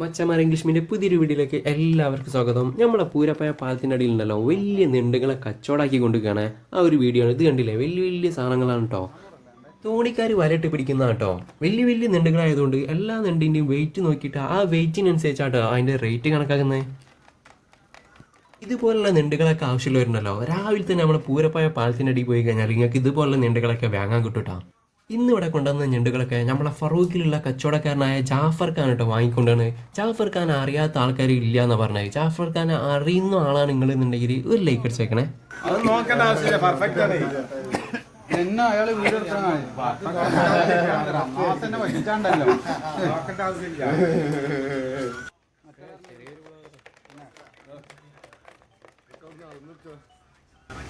മച്ചമാർ English medium പുതിയൊരു വീഡിയോയിലേക്ക് എല്ലാവർക്കും സ്വാഗതം. നമ്മളെ പൂരപ്പായ പാലത്തിൻ്റെ അടിയിലുണ്ടല്ലോ വലിയ നെണ്ടുകളെ കച്ചവടാക്കി കൊണ്ടുപോവുകയാണ്. ആ ഒരു വീഡിയോ ആണ്. ഇത് കണ്ടില്ലേ, വലിയ വലിയ സാധനങ്ങളാണ് കേട്ടോ. തോണിക്കാർ വലയിട്ട് പിടിക്കുന്ന കേട്ടോ. വലിയ വലിയ നെണ്ടുകളായതുകൊണ്ട് എല്ലാ നെണ്ടിൻ്റെയും വെയിറ്റ് നോക്കിയിട്ട് ആ വെയിറ്റിനനുസരിച്ചാട്ടോ അതിൻ്റെ റേറ്റ് കണക്കാക്കുന്നത്. ഇതുപോലുള്ള നെണ്ടുകളൊക്കെ ആവശ്യമുള്ളവരുണ്ടല്ലോ, രാവിലെ തന്നെ നമ്മളെ പൂരപ്പായ പാലത്തിൻ്റെ അടിയിൽ പോയി കഴിഞ്ഞാൽ നിങ്ങൾക്ക് ഇതുപോലുള്ള നെണ്ടുകളൊക്കെ വാങ്ങാൻ കിട്ടും. ഇന്ന് ഇവിടെ കൊണ്ടുവന്ന ഞണ്ടുകളൊക്കെ നമ്മളെ ഫറൂഖിലുള്ള കച്ചവടക്കാരനായ ജാഫർ ഖാൻ കേട്ടോ വാങ്ങിക്കൊണ്ടാണ്. ജാഫർ ഖാൻ അറിയാത്ത ആൾക്കാർ ഇല്ല എന്നാണ് പറഞ്ഞത്. ജാഫർ ഖാൻ അറിയുന്ന ആളാണ് നിങ്ങൾ എന്നുണ്ടെങ്കിൽ ഒരു ലൈക്ക് അടിച്ചേക്കണേ.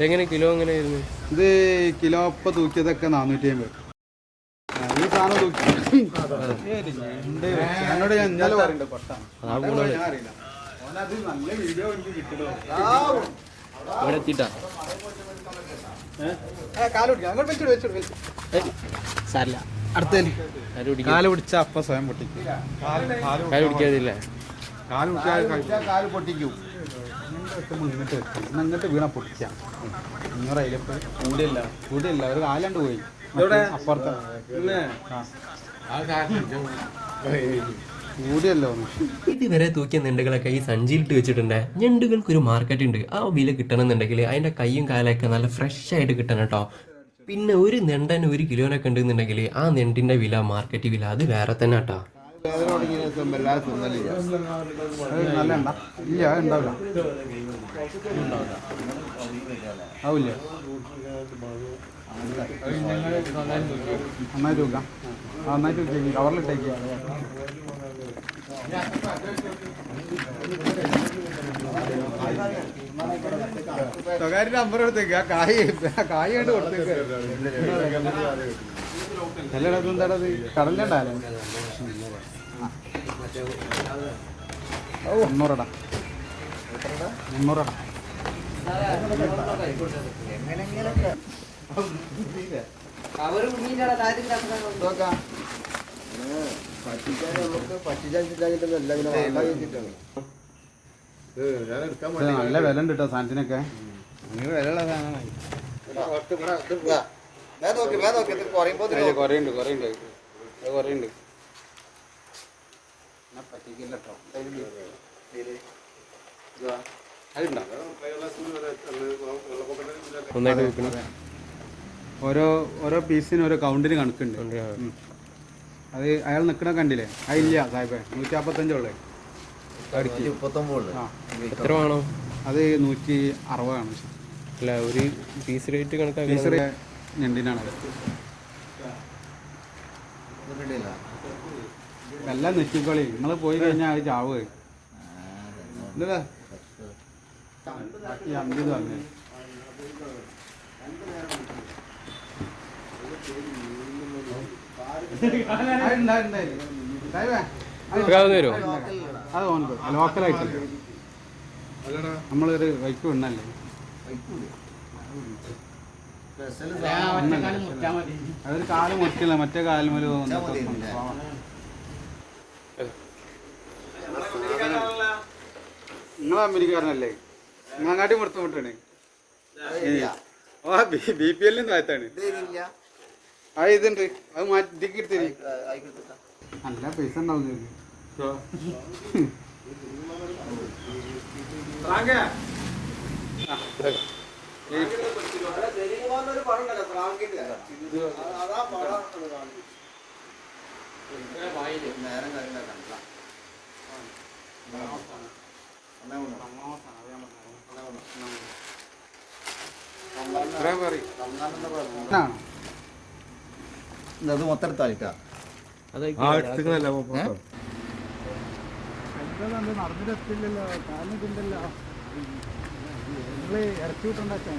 എങ്ങനെ കിലോ എങ്ങനെയായിരുന്നു ഇത്? കിലോ ഇപ്പൊ തൂക്കിയതൊക്കെ 450. ഈ സാധനം എന്നോട് ഞാൻ ഇന്നലെ പറയുന്നുണ്ട് കൊട്ടാണ്. കാല് പിടിച്ച അപ്പ സ്വയം പൊട്ടിക്കും. കാല് പൊട്ടിക്കും. ഇങ്ങോട്ട് വീണ പൊട്ടിക്കാം. ഇങ്ങോട്ട് അതിലിപ്പോ കൂടിയല്ല ഒരു കാലണ്ട് പോയി അപ്പുറത്ത് കൂടിയല്ലോ. ഇതുവരെ തൂക്കിയ നെണ്ടുകളൊക്കെ ഈ സഞ്ചിയിലിട്ട് വെച്ചിട്ടുണ്ട്. ഞണ്ടുകൾക്കൊരു മാർക്കറ്റ് ഉണ്ട്. ആ വില കിട്ടണമെന്നുണ്ടെങ്കിൽ അതിൻ്റെ കൈയും കാലൊക്കെ നല്ല ഫ്രഷ് ആയിട്ട് കിട്ടണം കേട്ടോ. പിന്നെ ഒരു നെണ്ടന് 1 കിലോനൊക്കെ ഉണ്ടെന്നുണ്ടെങ്കിൽ ആ നെണ്ടിൻ്റെ വില, മാർക്കറ്റ് വില അത് വേറെ തന്നെ കേട്ടോ. ആവില്ല നന്നായിട്ട് നോക്കാം. നന്നായിട്ട് നോക്കി കവറിലിട്ടേക്ക്. സ്വകാര്യ നമ്പർ എടുത്തേക്ക്. ആ കായ് കണ്ട് കൊടുത്തേക്ക്. എല്ലായിടത്തും എന്താണത് കടലുണ്ടായാലോ. 300 നല്ല വില ഉണ്ട് കേട്ടോ സാധനത്തിനൊക്കെ. വിലയുള്ള സാധനമാണ്. കുറയുണ്ട്. ഓരോ പീസിന് ഓരോ കൗണ്ടിന് കണക്കുണ്ട്. അത് അയാൾ നിൽക്കണ കണ്ടില്ലേ? അതില്ല സാഹിബേ, 155 ഉള്ളേ. എത്ര വേണോ? അത് 160 ആണ്. അല്ല, ഒരു പീസ് റേറ്റ് കണക്കാക്കി ഞണ്ടിനാണ്. എല്ലാം നെറ്റിക്കോളി. നിങ്ങൾ പോയി കഴിഞ്ഞാൽ അത് ചാവ്. എന്താ അമ്പത് പറഞ്ഞു. അത് ലോക്കലായിട്ട് നമ്മളൊരു വൈക്ക് വിണ്ണല്ലേ. അതൊരു കാല് മുറിക്കില്ല, മറ്റേ കാലുമല. നിങ്ങൾ അമേരിക്കാരനല്ലേ? അങ്ങാട്ടി മുറത്ത് വിട്ടാണ്. BPL താഴത്താണ്. ആ ഇതുണ്ട്, അത് മാറ്റി എടുത്തരി. നല്ല പൈസ ഉണ്ടാവും. അത് മൊത്തം എടുത്താലിട്ടാ നടന്നിട്ടെത്തില്ലല്ലോ. കാലിനിട്ടുണ്ടല്ലോ. നിങ്ങൾ ഇറക്കി വിട്ടുണ്ടാക്കാൻ